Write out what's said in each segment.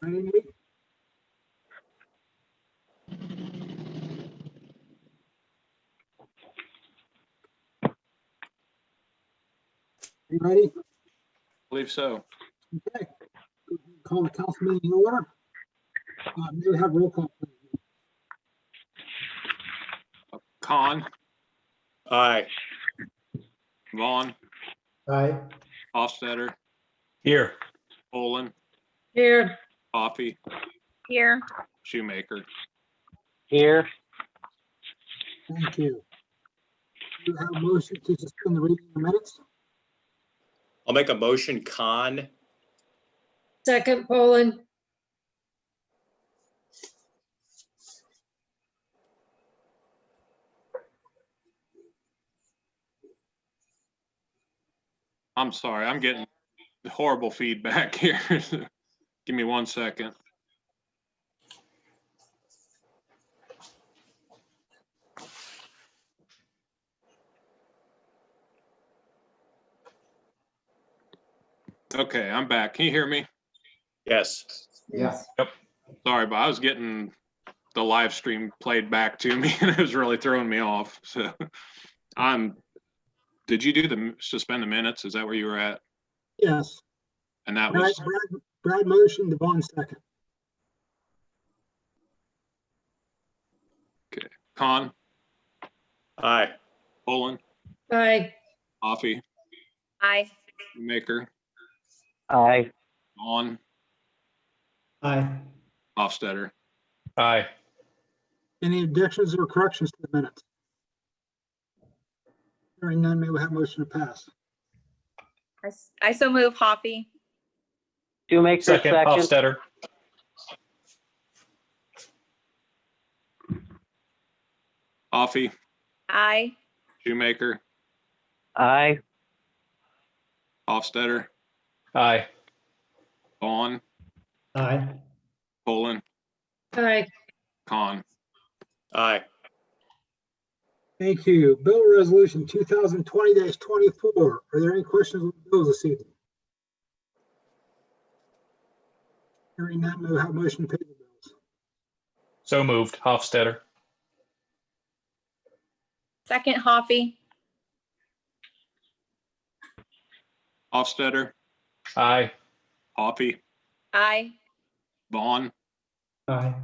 Ready, Nate? You ready? I believe so. Okay. Call the council meeting in order. May we have roll call, please? Khan, Aye. Vaughn, Aye. Hofstadter, Here. Olin, Here. Coffee, Here. Shoemaker. Here. Thank you. Do you have a motion to suspend the reading of the minutes? I'll make a motion, Khan. Second, Poland. I'm sorry, I'm getting horrible feedback here. Give me 1 second. Okay, I'm back. Can you hear me? Yes. Yeah. Sorry, but I was getting the live stream played back to me and it was really throwing me off. So did you do the suspend the minutes? Is that where you were at? Yes. And that Brad, was, Brad motion, Devon second. Khan, Aye. Olin, Aye. Coffee, Aye. Shoemaker, Aye. Vaughn, Aye. Hofstadter. Aye. Any objections or corrections to the minutes? Hearing none, may we have motion to pass? I so move, Hoffy. Shoemaker, Second, Hofstadter. Coffee, Aye. Shoemaker, Aye. Hofstadter, Aye. Vaughn, Aye. Olin, Aye. Khan. Aye. Thank you. Bill Resolution 2020-24. Are there any questions on the bills this evening? Hearing none, may we have motion to pay the bills? So moved, Hofstadter. Second, Hoffy. Hofstadter, Aye. Coffee, Aye. Vaughn, Aye.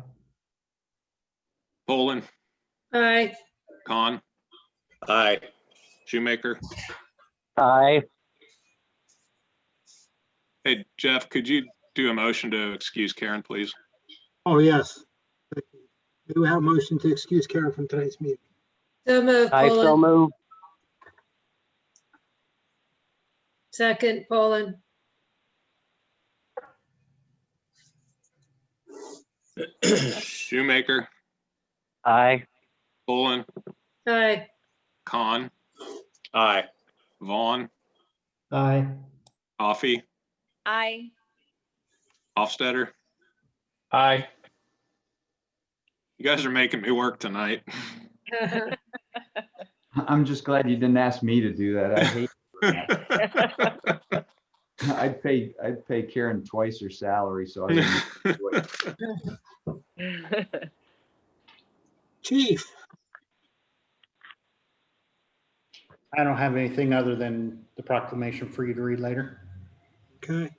Olin, Aye. Khan, Aye. Shoemaker. Aye. Hey, Jeff, could you do a motion to excuse Karen, please? Oh, yes. Thank you. May we have a motion to excuse Karen from tonight's meeting? So moved, I so move. Second, Poland. Shoemaker, Aye. Olin, Aye. Khan, Aye. Vaughn, Aye. Coffee, Aye. Hofstadter. Aye. You guys are making me work tonight. I'm just glad you didn't ask me to do that. I hate that. I'd pay Karen twice her salary, so I wouldn't do it. Chief, I don't have anything other than the proclamation for you to read later. okay.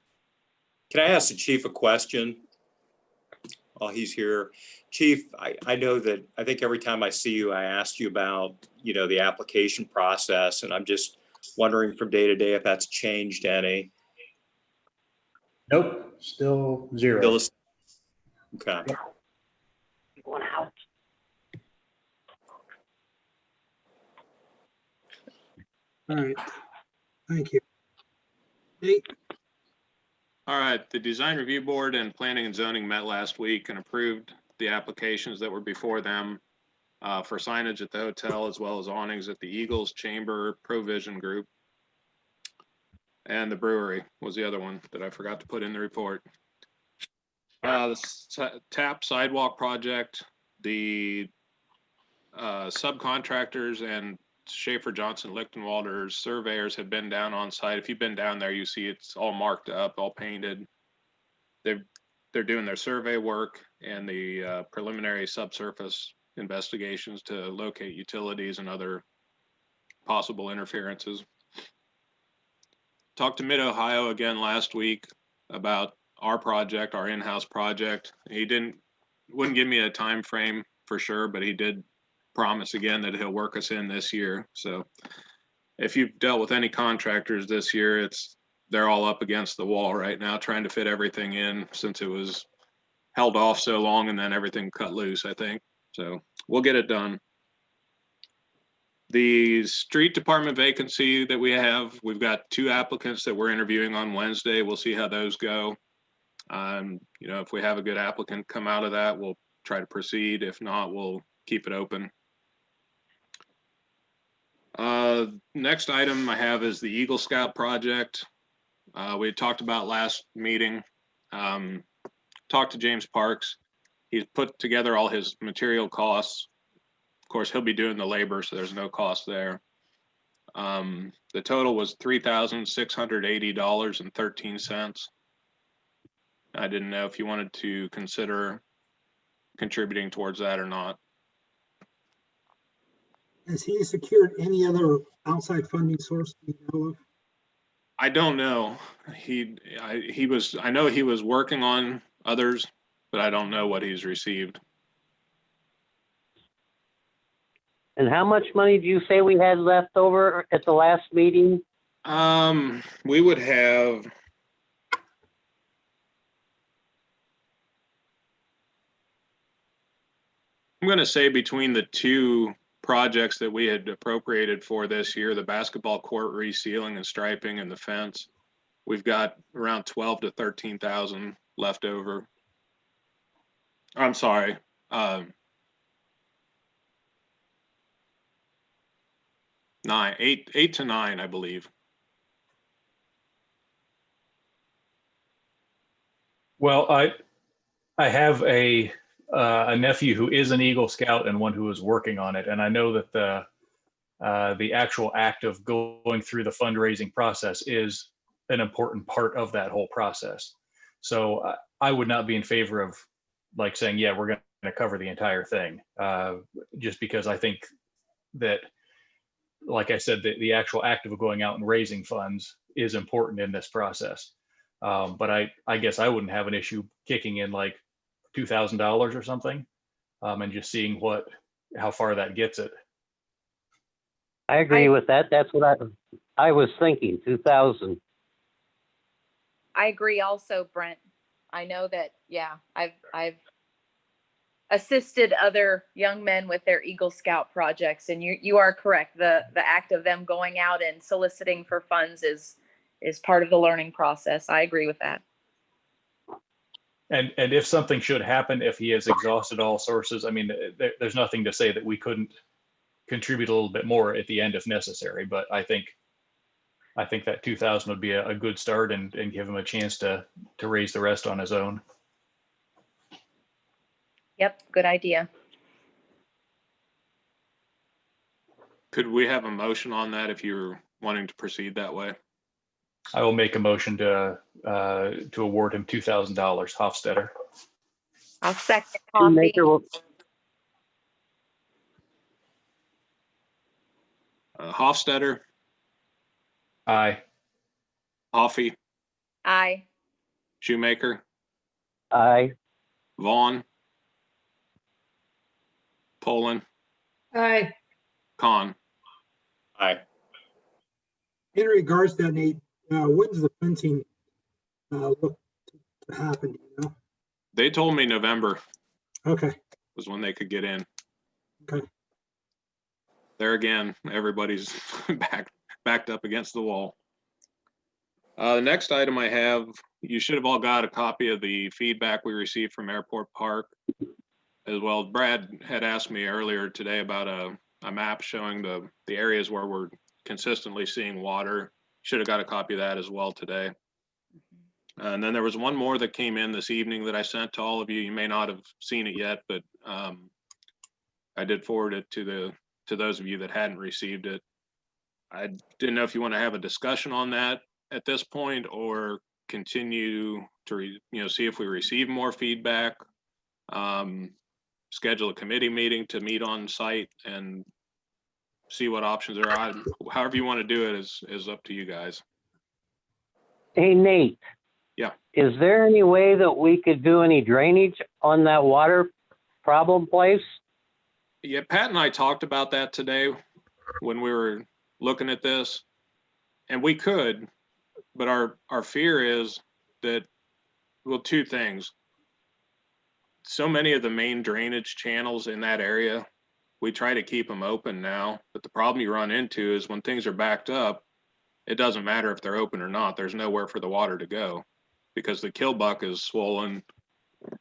Can I ask the chief a question while he's here? Chief, I know that, I think every time I see you, I ask you about, the application process, and I'm just wondering from day to day if that's changed any. Nope, still zero. Okay. One out. All right. Thank you. Nate, All right, the Design Review Board and Planning and Zoning met last week and approved the applications that were before them for signage at the hotel, as well as awnings at the Eagles Chamber Provision Group. And the brewery was the other one that I forgot to put in the report. The TAP sidewalk project, the subcontractors and Schaefer Johnson Lichtenwalder's surveyors have been down on site. If you've been down there, you see it's all marked up, all painted. They've they're doing their survey work and the preliminary subsurface investigations to locate utilities and other possible interferences. Talked to Mid-Ohio again last week about our project, our in-house project. He wouldn't give me a time frame for sure, but he did promise again that he'll work us in this year. So if you've dealt with any contractors this year, they're all up against the wall right now trying to fit everything in since it was held off so long and then everything cut loose, I think. So we'll get it done. The street department vacancy that we have, we've got 2 applicants that we're interviewing on Wednesday. We'll see how those go. You know, if we have a good applicant come out of that, we'll try to proceed. If not, we'll keep it open. Next item I have is the Eagle Scout project. We had talked about last meeting. Talked to James Parks. He's put together all his material costs. Of course, he'll be doing the labor, so there's no cost there. The total was $3,680.13. I didn't know if you wanted to consider contributing towards that or not. Has he secured any other outside funding source you know of? I don't know. I know he was working on others, but I don't know what he's received. And how much money do you say we had left over at the last meeting? We would have, I'm going to say between the 2 projects that we had appropriated for this year, the basketball court resealing and striping and the fence, we've got around 12 to 13,000 left over. I'm sorry. 8 to 9, I believe. Well, I have a nephew who is an Eagle Scout and one who is working on it, and I know that the actual act of going through the fundraising process is an important part of that whole process. So I would not be in favor of like saying, yeah, we're going to cover the entire thing, just because I think that, like I said, the actual act of going out and raising funds is important in this process. But I guess I wouldn't have an issue kicking in like $2,000 or something, and just seeing how far that gets it. I agree with that. That's what I was thinking, 2,000. I agree also, Brent. I know that, yeah, I've assisted other young men with their Eagle Scout projects, and you are correct. The act of them going out and soliciting for funds is part of the learning process. I agree with that. And if something should happen, if he has exhausted all sources, I mean, there's nothing to say that we couldn't contribute a little bit more at the end if necessary. But I think that 2,000 would be a good start and give him a chance to raise the rest on his own. Yep, good idea. Could we have a motion on that if you're wanting to proceed that way? I will make a motion to award him $2,000, Hofstetter. I'll second Coffee. Shoemaker will- Hofstetter, Aye. Hoffy, Aye. Shoemaker, Aye. Vaughn, Poland, Aye. Khan. Aye. In regards to that, Nate, when's the fencing look to happen, do you know? They told me November Okay, was when they could get in. okay. There again, everybody's backed up against the wall. The next item I have, you should have all got a copy of the feedback we received from Airport Park. As well, Brad had asked me earlier today about a map showing the areas where we're consistently seeing water. Should have got a copy of that as well today. And then there was one more that came in this evening that I sent to all of you. You may not have seen it yet, but I did forward it to those of you that hadn't received it. I didn't know if you want to have a discussion on that at this point or continue to see if we receive more feedback, schedule a committee meeting to meet on site and see what options are on. However you want to do it is up to you guys. Hey, Nate. Yeah. Is there any way that we could do any drainage on that water problem place? Yeah, Pat and I talked about that today when we were looking at this, and we could, but our fear is that, well, two things. So many of the main drainage channels in that area, we try to keep them open now, but the problem you run into is when things are backed up, it doesn't matter if they're open or not. There's nowhere for the water to go because the killbuck is swollen.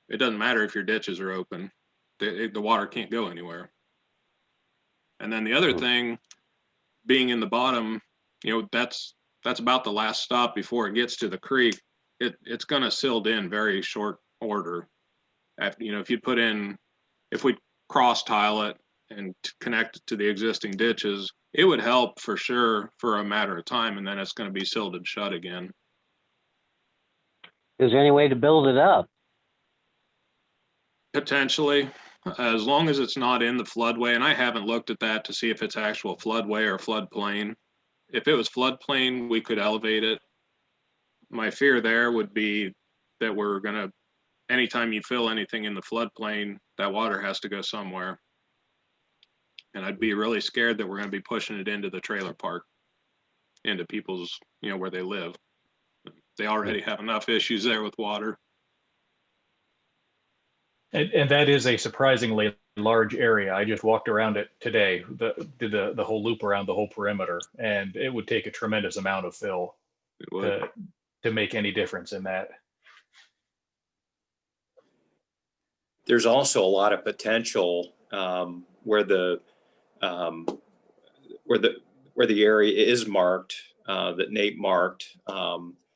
It doesn't matter if your ditches are open. The water can't go anywhere. And then the other thing, being in the bottom, that's about the last stop before it gets to the creek. It's going to silt in very short order. If we cross tile it and connect it to the existing ditches, it would help for sure for a matter of time, and then it's going to be silted shut again. Is there any way to build it up? Potentially, as long as it's not in the floodway, and I haven't looked at that to see if it's actual floodway or floodplain. If it was floodplain, we could elevate it. My fear there would be that anytime you fill anything in the floodplain, that water has to go somewhere. And I'd be really scared that we're going to be pushing it into the trailer park, into people's, where they live. They already have enough issues there with water. And that is a surprisingly large area. I just walked around it today, did the whole loop around the whole perimeter, and it would take a tremendous amount of fill to make any difference in that. There's also a lot of potential where the area is marked, that Nate marked.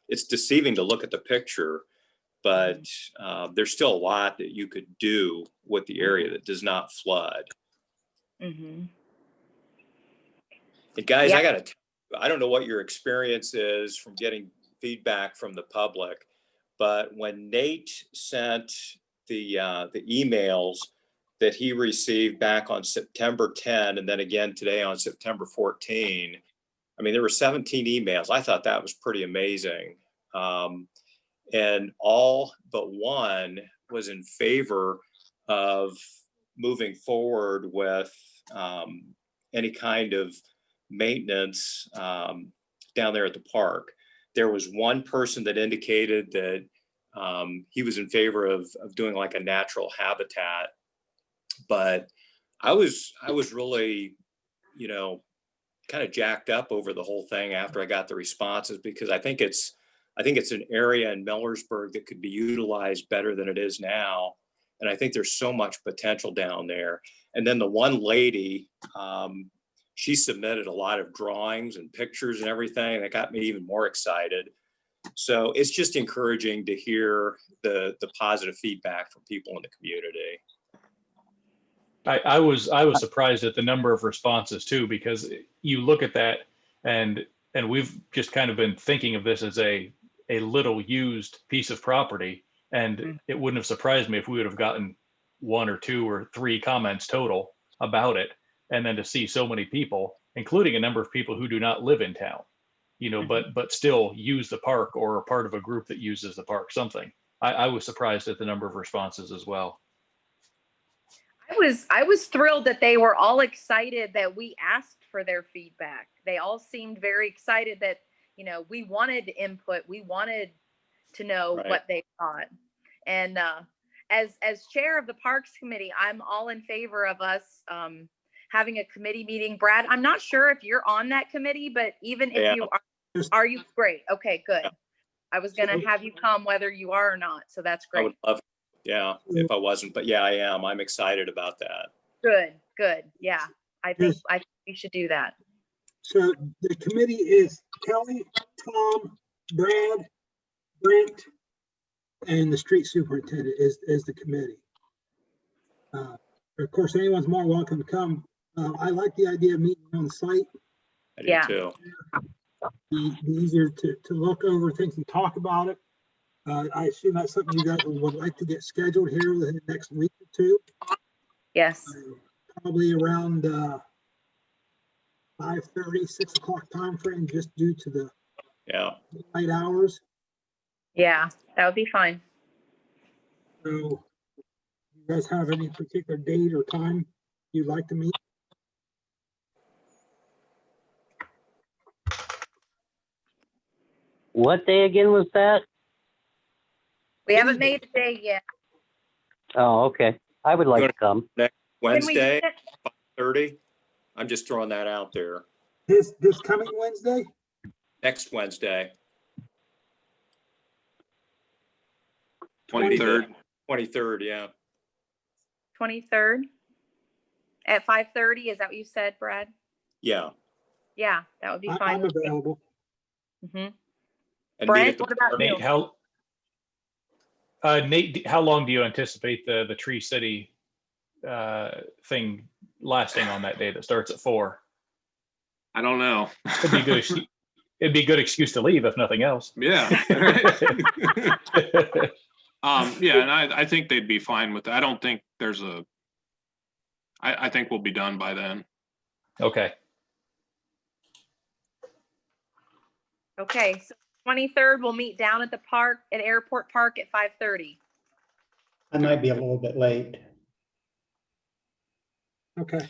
It's deceiving to look at the picture, but there's still a lot that you could do with the area that does not flood. Mm-hmm. And guys, Yeah. I don't know what your experience is from getting feedback from the public, but when Nate sent the emails that he received back on September 10 and then again today on September 14, I mean, there were 17 emails. I thought that was pretty amazing. And all but one was in favor of moving forward with any kind of maintenance down there at the park. There was one person that indicated that he was in favor of doing like a natural habitat, but I was really, kind of jacked up over the whole thing after I got the responses, because I think it's an area in Millersburg that could be utilized better than it is now. And I think there's so much potential down there. And then the one lady, she submitted a lot of drawings and pictures and everything that got me even more excited. So it's just encouraging to hear the positive feedback from people in the community. I was surprised at the number of responses too, because you look at that and we've just kind of been thinking of this as a little used piece of property. And it wouldn't have surprised me if we would have gotten 1 or 2 or 3 comments total about it. And then to see so many people, including a number of people who do not live in town, but still use the park or are part of a group that uses the park, something. I was surprised at the number of responses as well. I was thrilled that they were all excited that we asked for their feedback. They all seemed very excited that, we wanted input. We wanted to know what they thought. And as chair of the Parks Committee, I'm all in favor of us having a committee meeting. Brad, I'm not sure if you're on that committee, but even if you are you great? Okay, good. Yeah. I was going to have you come whether you are or not. So that's great. I would love it. Yeah, if I wasn't, but yeah, I am. I'm excited about that. Good. Yeah, I think we should do that. So the committee is Kelly, Tom, Brad, Brent, and the street superintendent is the committee. Of course, anyone's more welcome to come. I like the idea of meeting on site. I do too. Be easier to look over things and talk about it. I assume that's something you guys would like to get scheduled here within the next week or two. Yes. Probably around 5:30, 6 o'clock time frame, just due to the Yeah. night hours. Yeah, that would be fine. So you guys have any particular date or time you'd like to meet? What day again was that? We haven't made a day yet. Oh, okay. I would like to come. Can we Wednesday, do it? 5:30. I'm just throwing that out there. This coming Wednesday? Next Wednesday, 23rd. 23rd, yeah. 23rd at 5:30. Is that what you said, Brad? Yeah. Yeah, that would be fine. I'm available. Mhm. And meet Brent, at the what about park. you? Nate, how long do you anticipate the Tree City thing lasting on that day that starts at 4? I don't know. It'd be good. It'd be a good excuse to leave if nothing else. Yeah. Yeah, and I think they'd be fine with that. I don't think there's I think we'll be done by then. Okay. Okay, so 23rd, we'll meet down at the park, at Airport Park at 5:30. I might be a little bit late. Okay.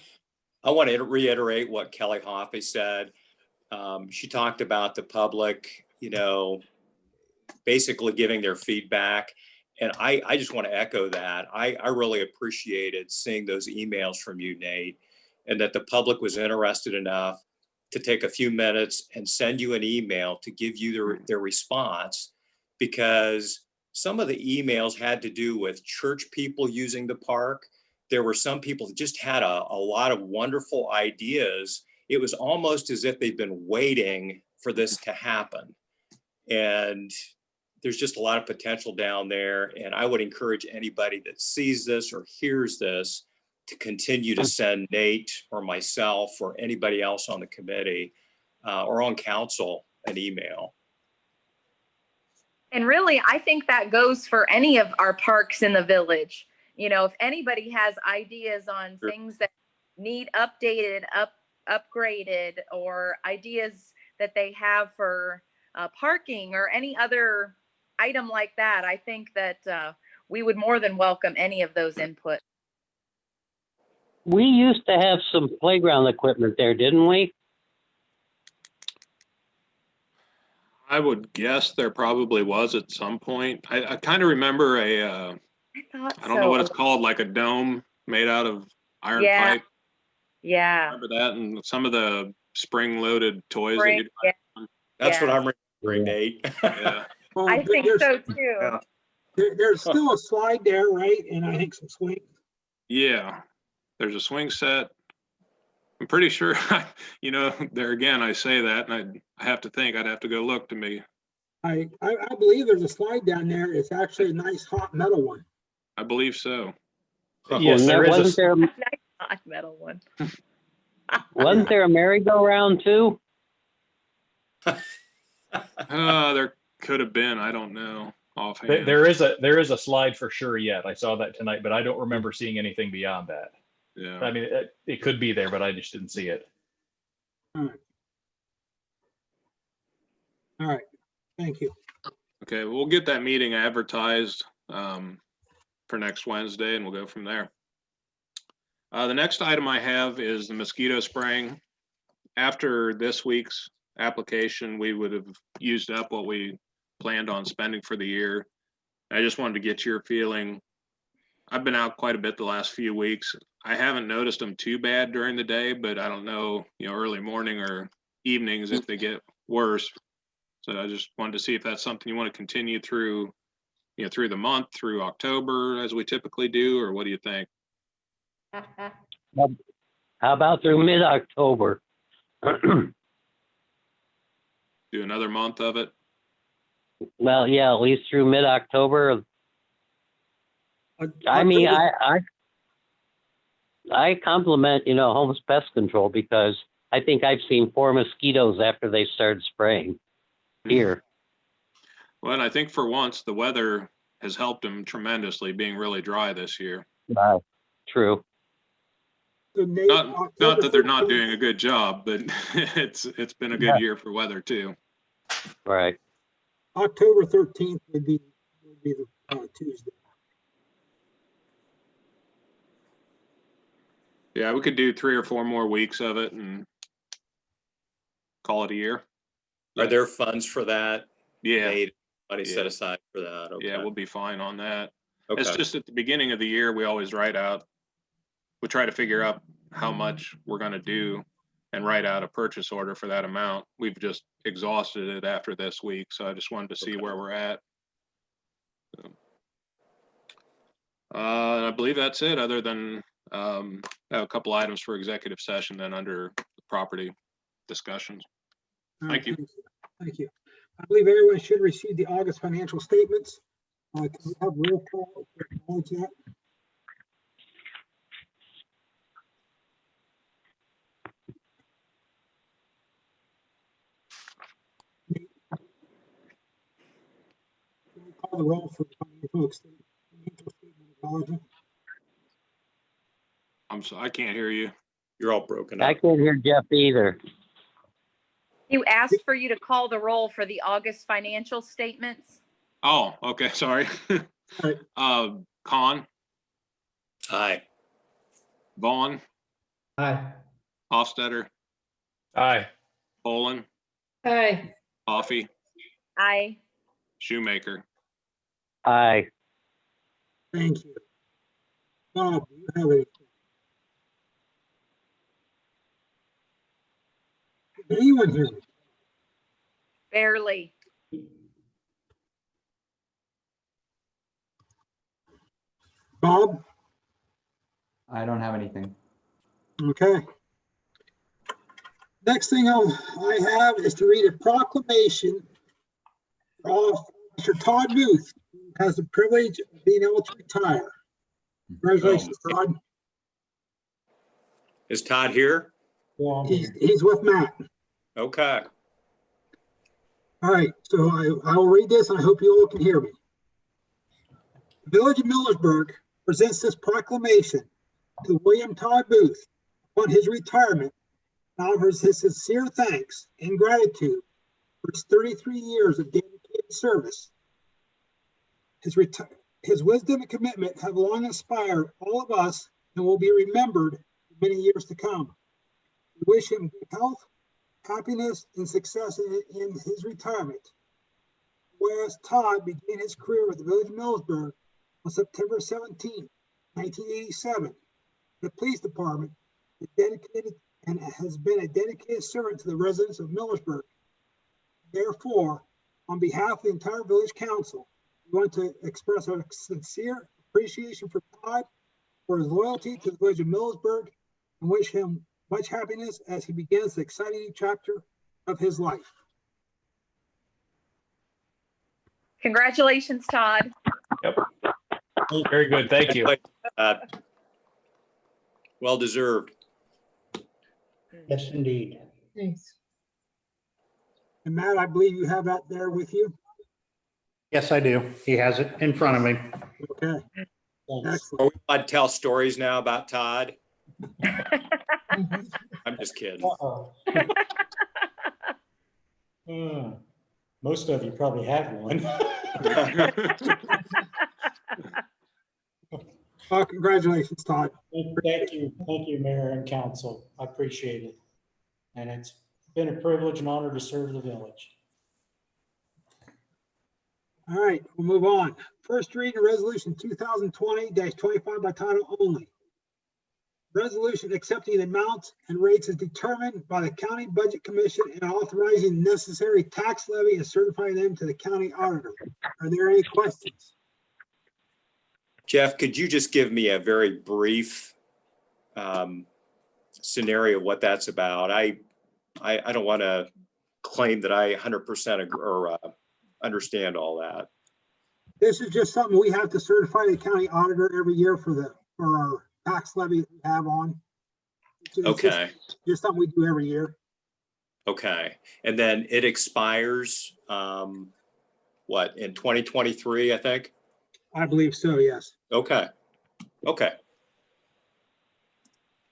I want to reiterate what Kelly Hoffey said. She talked about the public, basically giving their feedback. And I just want to echo that. I really appreciated seeing those emails from you, Nate, and that the public was interested enough to take a few minutes and send you an email to give you their response, because some of the emails had to do with church people using the park. There were some people that just had a lot of wonderful ideas. It was almost as if they've been waiting for this to happen. And there's just a lot of potential down there. And I would encourage anybody that sees this or hears this to continue to send Nate or myself or anybody else on the committee or on council an email. And really, I think that goes for any of our parks in the village. If anybody has ideas on things that need updated, upgraded, or ideas that they have for parking or any other item like that, I think that we would more than welcome any of those input. We used to have some playground equipment there, didn't we? I would guess there probably was at some point. I kind of remember I don't know what it's called, like a dome made out of iron pipe. Yeah. Remember that, and some of the spring-loaded toys that you'd buy. That's what I'm remembering, Nate. Yeah. Well, I think so too. Yeah. There's still a slide there, right? And I think some swings. Yeah, there's a swing set. I'm pretty sure, there again, I say that, and I have to think, I'd have to go look to me. I believe there's a slide down there. It's actually a nice hot metal one. I believe so. Yes, there is wasn't there, Nice hot metal one. wasn't there a merry-go-round too? There could have been, I don't know offhand. there is a slide for sure yet. I saw that tonight, but I don't remember seeing anything beyond that. Yeah. I mean, it could be there, but I just didn't see it. All right. Thank you. Okay, we'll get that meeting advertised for next Wednesday, and we'll go from there. The next item I have is the mosquito spraying. After this week's application, we would have used up what we planned on spending for the year. I just wanted to get your feeling. I've been out quite a bit the last few weeks. I haven't noticed them too bad during the day, but I don't know, early morning or evenings if they get worse. So I just wanted to see if that's something you want to continue through, through the month, through October, as we typically do, or what do you think? How about through mid-October? Do another month of it? Well, yeah, at least through mid-October. I mean, I compliment, Home's Pest Control, because I think I've seen 4 mosquitoes after they started spraying here. Well, and I think for once, the weather has helped them tremendously, being really dry this year. True. So Nate, Not that they're not October doing a good job, but it's been a good year for weather too. Right. October 13th would be the Tuesday. Yeah, we could do 3 or 4 more weeks of it and call it a year. Are there funds for that? Yeah, Money Yeah. set aside for that? Okay. yeah, we'll be fine on that. It's Okay. just at the beginning of the year, we always we try to figure out how much we're gonna do and write out a purchase order for that amount. We've just exhausted it after this week, so I just wanted to see Okay. where we're at. I believe that's it, other than, I have a couple items for executive session then under property discussions. All right, Thank you. Thank you. I believe everyone should receive the August financial statements. Can we have roll call to acknowledge that? Can we call the roll for the financial statement acknowledgement? I'm sorry, I can't hear you. You're all broken I up. can't hear Jeff either. You asked for you to call the roll for the August financial statements. Oh, okay, sorry. Right. Khan, Aye. Vaughn, Aye. Hofstadter, Aye. Poland, Aye. Coffee, I, Shoemaker. Aye. Thank you. Bob, do you have anything? Can anyone hear me? barely. Bob? I don't have anything. Okay. Next thing I have is to read a proclamation of Mr. Todd Booth, who has the privilege of being able to retire. Congratulations, Todd. Is Todd here? He's with Matt. Okay. All right, so I will read this and I hope you all can hear me. The Village of Millersburg presents this proclamation to William Todd Booth upon his retirement and offers his sincere thanks and gratitude for his 33 years of dedicated service. His wisdom and commitment have long inspired all of us and will be remembered for many years to come. We wish him good health, happiness, and success in his retirement. Whereas Todd began his career with the Village of Millersburg on September 17, 1987, the police department has been a dedicated servant to the residents of Millersburg. Therefore, on behalf of the entire village council, we want to express our sincere appreciation for Todd, for his loyalty to the Village of Millersburg, and wish him much happiness as he begins the exciting new chapter of his life. Congratulations, Todd. Yep. Very good. Thank you. Well deserved. Yes, indeed. Thanks. And Matt, I believe you have that there with you. Yes, I do. He has it in front of me. Okay, Thanks. excellent. Are we allowed to tell stories now about Todd? I'm just kidding. Uh-oh. Most of you probably have one. Congratulations, Todd. Thank you, Mayor and Council. I appreciate it. And it's been a privilege and honor to serve the village. All right, we'll move on. First reading resolution 2020-25 by title only. Resolution accepting the amounts and rates as determined by the County Budget Commission and authorizing necessary tax levy and certifying them to the county auditor. Are there any questions? Jeff, could you just give me a very brief scenario of what that's about? I don't want to claim that I 100% agree or understand all that. This is just something we have to certify the county auditor every year for our tax levy that we have on. It's Okay. just something we do every year. Okay. And then it expires what, in 2023, I think? I believe so, yes. Okay, okay.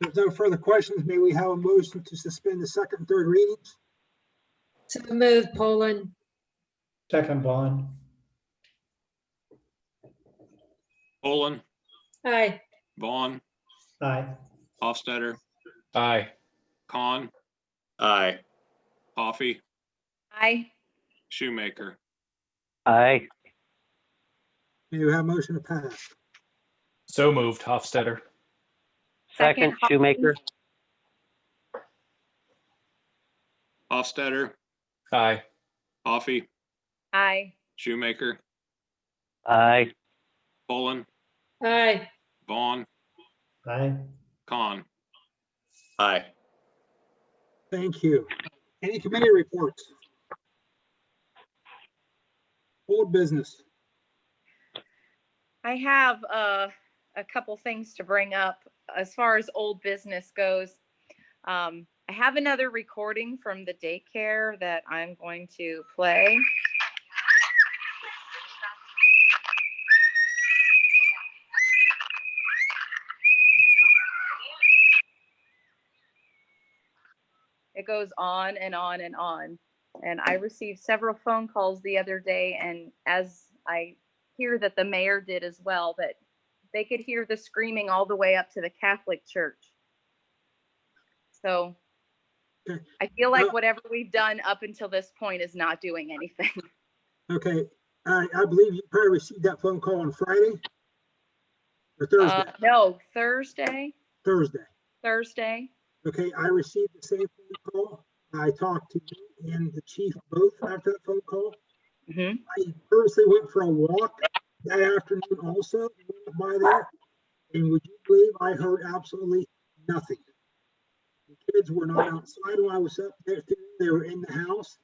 If there's no further questions, may we have a motion to suspend the second and third readings? So move, Poland. Second Vaughn. Poland, Aye. Vaughn, Aye. Hofstadter, Aye. Khan, Aye. Coffee, Aye. Shoemaker. Aye. May we have a motion to pass? So moved, Hofstadter. Second, Shoemaker. Hofstadter, Aye. Coffee, Aye. Shoemaker, Aye. Poland, Aye. Vaughn, Aye. Khan. Aye. Thank you. Any committee reports? Old business. I have a couple things to bring up as far as old business goes. I have another recording from the daycare that I'm going to play. It goes on and on and on. And I received several phone calls the other day, and as I hear that the mayor did as well, that they could hear the screaming all the way up to the Catholic Church. So I feel like whatever we've done up until this point is not doing anything. Okay, I believe you probably received that phone call on Friday or Thursday. No, Thursday. Thursday. Okay, I received the same phone call. I talked to you and the chief both after that phone call. Mm-hmm. I purposely went for a walk that afternoon also, went by there, and would you believe I heard absolutely nothing. The kids were not outside when I was up there. They were in the house.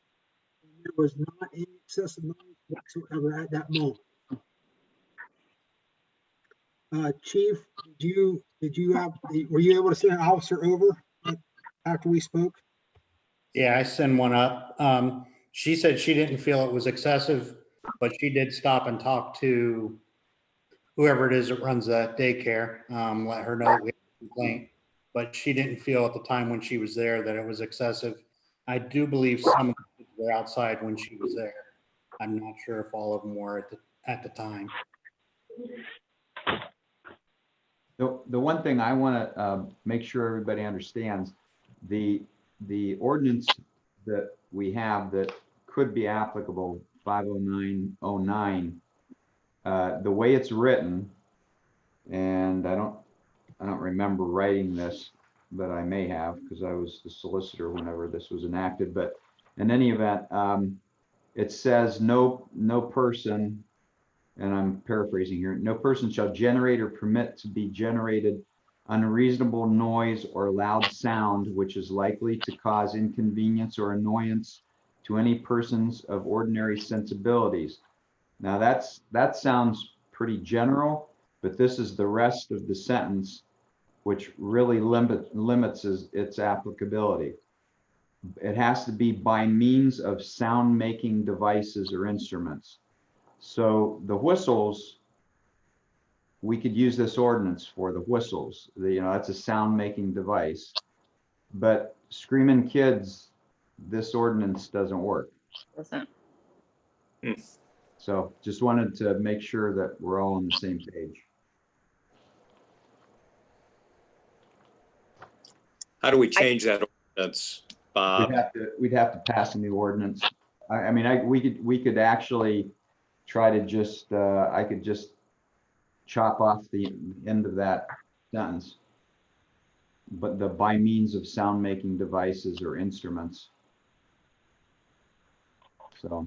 And there was not any excessive noise whatsoever at that moment. Chief, were you able to send an officer over after we spoke? Yeah, I send one up. She said she didn't feel it was excessive, but she did stop and talk to whoever it is that runs that daycare, let her know that we had a complaint. But she didn't feel at the time when she was there that it was excessive. I do believe some of the kids were outside when she was there. I'm not sure if all of them were at the time. The one thing I want to make sure everybody understands, the ordinance that we have that could be applicable, 50909, the way it's written, and I don't remember writing this, but I may have because I was the solicitor whenever this was enacted. But in any event, it says no person, and I'm paraphrasing here, no person shall generate or permit to be generated unreasonable noise or loud sound which is likely to cause inconvenience or annoyance to any persons of ordinary sensibilities. Now that sounds pretty general, but this is the rest of the sentence which really limits its applicability. It has to be by means of sound making devices or instruments. So the whistles, we could use this ordinance for the whistles. That's a sound making device. But screaming kids, this ordinance doesn't work. Doesn't. So just wanted to make sure that we're all on the same page. How do we change that ordinance, Bob? We'd have to pass a new ordinance. I mean, we could actually try to just, I could just chop off the end of that sentence. But the by means of sound making devices or instruments. So.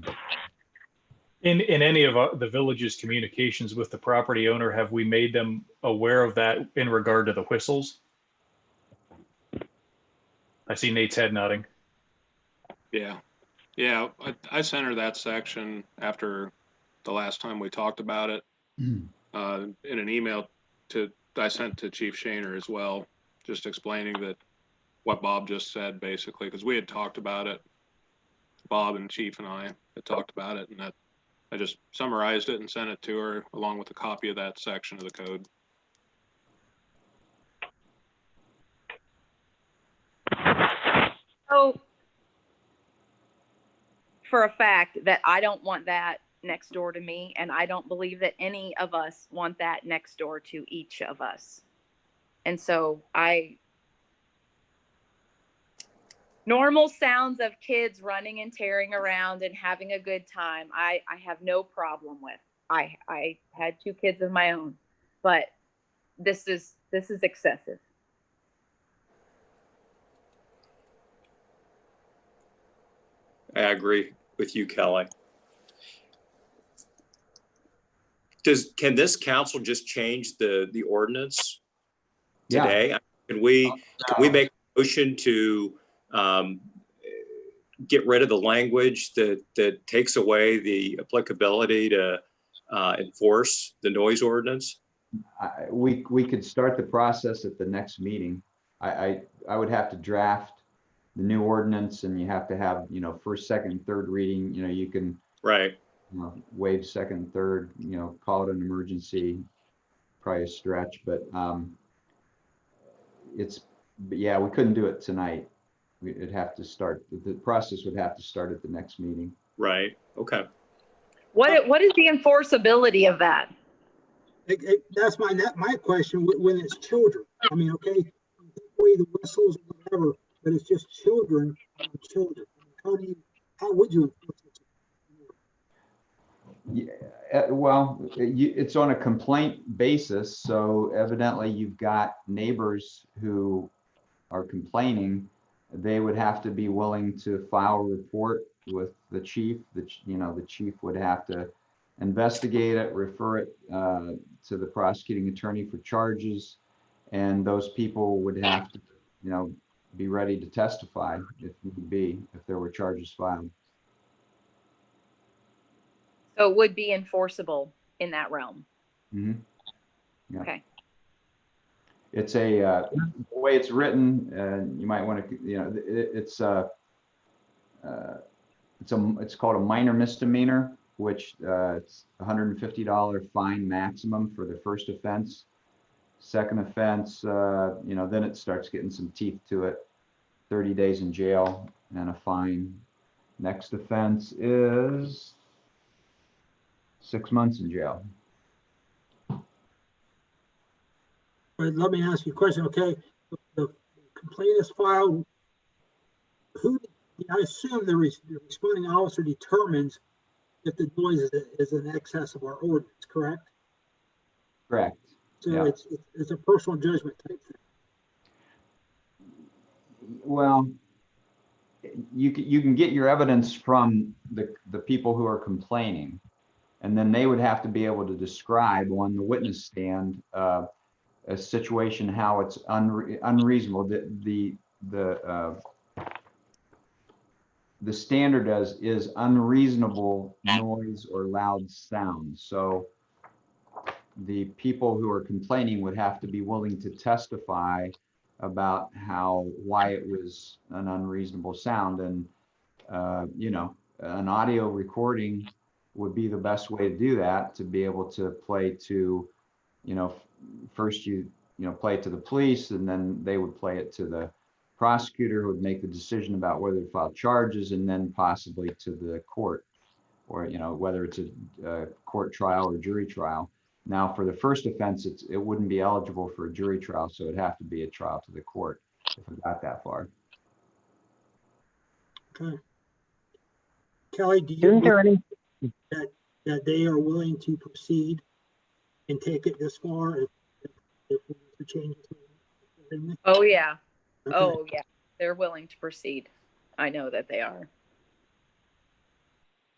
In any of the village's communications with the property owner, have we made them aware of that in regard to the whistles? I see Nate's head nodding. Yeah. I sent her that section after the last time we talked about it in an email I sent to Chief Shaner as well, just explaining that what Bob just said, basically, because we had talked about it. Bob and Chief and I had talked about it, and I just summarized it and sent it to her along with a copy of that section of the code. So for a fact that I don't want that next door to me, and I don't believe that any of us want that next door to each of us. And so normal sounds of kids running and tearing around and having a good time, I have no problem with. I had 2 kids of my own, but this is excessive. I agree with you, Kelly. Can this council just change the ordinance Yeah. today? Can we make a motion to get rid of the language that takes away the applicability to enforce the noise ordinance? We could start the process at the next meeting. I would have to draft the new ordinance, and you have to have, first, second, third reading. You can Right. waive second, third, call it an emergency, probably a stretch, but yeah, we couldn't do it tonight. It'd have to start, the process would have to start at the next meeting. Right. Okay. What is the enforceability of that? That's my question, when it's children. I mean, okay, take away the whistles or whatever, but it's just children on children. How would you enforce it? Yeah, well, it's on a complaint basis, so evidently you've got neighbors who are complaining. They would have to be willing to file a report with the chief. The chief would have to investigate it, refer it to the prosecuting attorney for charges, and those people would have to, be ready to testify if need be, if there were charges filed. So it would be enforceable in that realm. Mm-hmm. Yeah. Okay. It's the way it's written, you might want to, it's called a minor misdemeanor, which it's $150 fine maximum for the first offense. Second offense, then it starts getting some teeth to it. 30 days in jail and a fine. Next offense is 6 months in jail. But let me ask you a question, okay? The complaint is filed. I assume the responding officer determines if the noise is in excess of our ordinance, correct? Correct. So yeah. It's a personal judgment type thing. Well, you can get your evidence from the people who are complaining, and then they would have to be able to describe on the witness stand a situation how it's unreasonable. The standard is unreasonable noise or loud sound. So the people who are complaining would have to be willing to testify about why it was an unreasonable sound, and an audio recording would be the best way to do that, to be able to play to, first you play it to the police, and then they would play it to the prosecutor, who would make the decision about whether to file charges, and then possibly to the court, or whether it's a court trial or jury trial. Now, for the first offense, it wouldn't be eligible for a jury trial, so it'd have to be a trial to the court if we got that far. Okay. Kelly, do you believe that they are willing to proceed and take it this far if the changes? Oh yeah. Okay. Oh yeah. They're willing to proceed. I know that they are.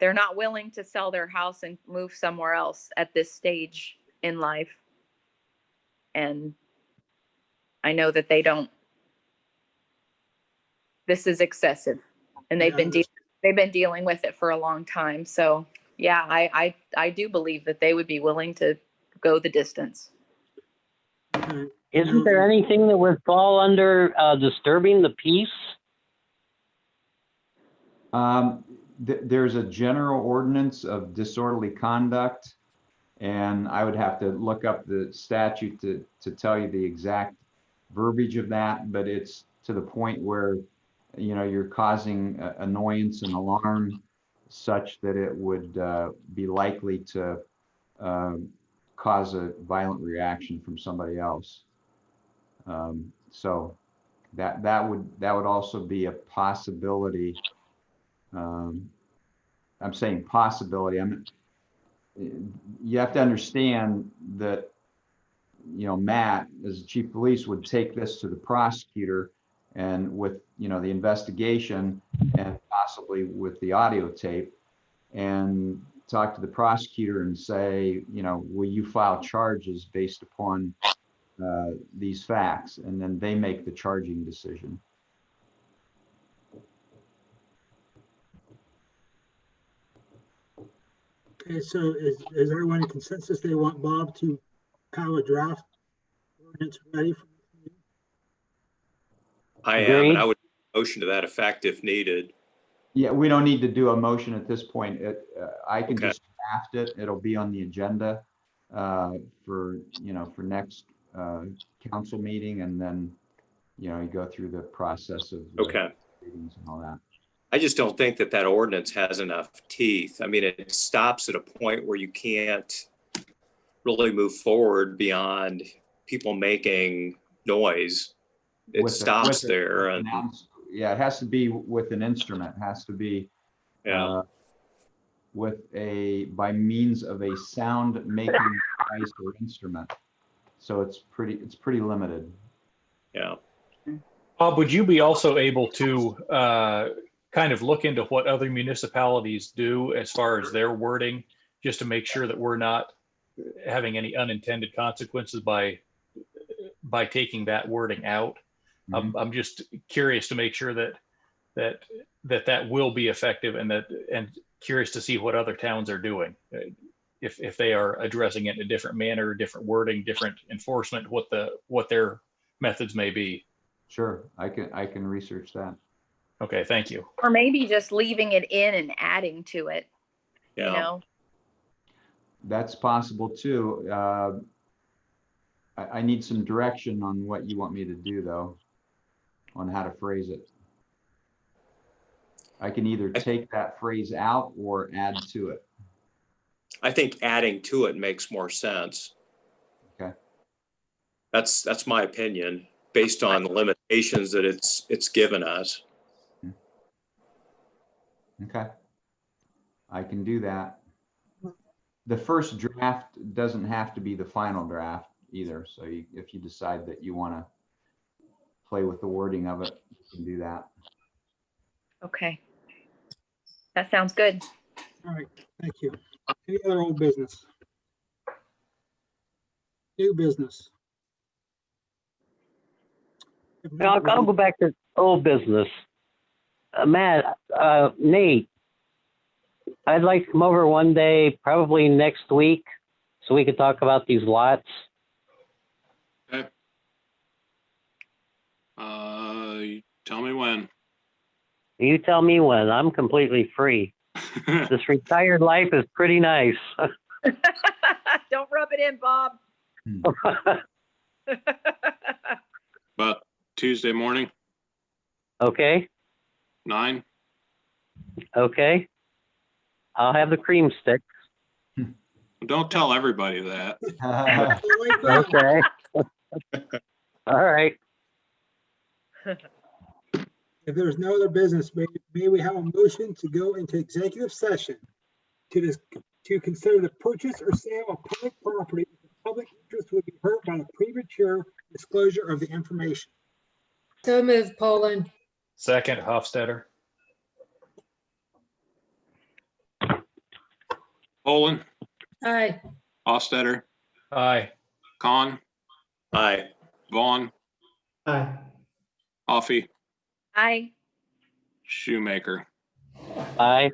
They're not willing to sell their house and move somewhere else at this stage in life. And I know that they don't. This is excessive, and they've been dealing with it for a long time. So yeah, I do believe that they would be willing to go the distance. Okay. Isn't there anything that would fall under disturbing the peace? There's a general ordinance of disorderly conduct, and I would have to look up the statute to tell you the exact verbiage of that, but it's to the point where, you know, you're causing annoyance and alarm such that it would be likely to cause a violent reaction from somebody else. So that would also be a possibility. I'm saying possibility. You have to understand that, you know, Matt, as chief of police, would take this to the prosecutor, and with, you know, the investigation and possibly with the audio tape, and talk to the prosecutor and say, you know, will you file charges based upon these facts? And then they make the charging decision. Okay, so is everyone in consensus? They want Bob to have a draft ordinance ready for this meeting? I am, Agreed. and I would motion to that effect if needed. Yeah, we don't need to do a motion at this point. I can Okay. just draft it. It'll be on the agenda for, you know, for next council meeting, and then, you know, you go through the process of Okay. meetings and all that. I just don't think that that ordinance has enough teeth. I mean, it stops at a point where you can't really move forward beyond people making noise. It With a- stops with a- there. with an yeah, it has to be with an instrument. It has to be Yeah. with by means of a sound making device or instrument. So it's pretty limited. Yeah. Bob, would you be also able to kind of look into what other municipalities do as far as their wording, just to make sure that we're not having any unintended consequences by taking that wording out? I'm just curious to make sure that will be effective, and curious to see what other towns are doing. If they are addressing it in a different manner, different wording, different enforcement, what their methods may be. Sure, I can research that. Okay, thank you. Or maybe just leaving it in and adding to it, you Yeah. know? That's possible too. I need some direction on what you want me to do, though, on how to phrase it. I can either take that phrase out or add to it. I think adding to it makes more sense. Okay. That's my opinion, based on the limitations that it's given us. Okay. I can do that. The first draft doesn't have to be the final draft either. So if you decide that you want to play with the wording of it, you can do that. Okay. That sounds good. All right, thank you. Any other old business? New business? If not, I'll go back to old business. Matt, Nate, I'd like to come over one day, probably next week, so we could talk about these lots. Okay. Tell me when. You tell me when. I'm completely free. This retired life is pretty nice. Don't rub it in, Bob. About Tuesday morning, Okay, 9. okay. I'll have the cream sticks. Don't tell everybody that. I like that. Okay. All right. If there's no other business, may we have a motion to go into executive session to consider the purchase or sale of public property if the public interest would be hurt by the premature disclosure of the information. So moved, Poland. Second, Hofstadter. Poland, Aye. Hofstadter, Aye. Khan, Aye. Vaughn, Aye. Hoffy, Aye. Shoemaker. Bye.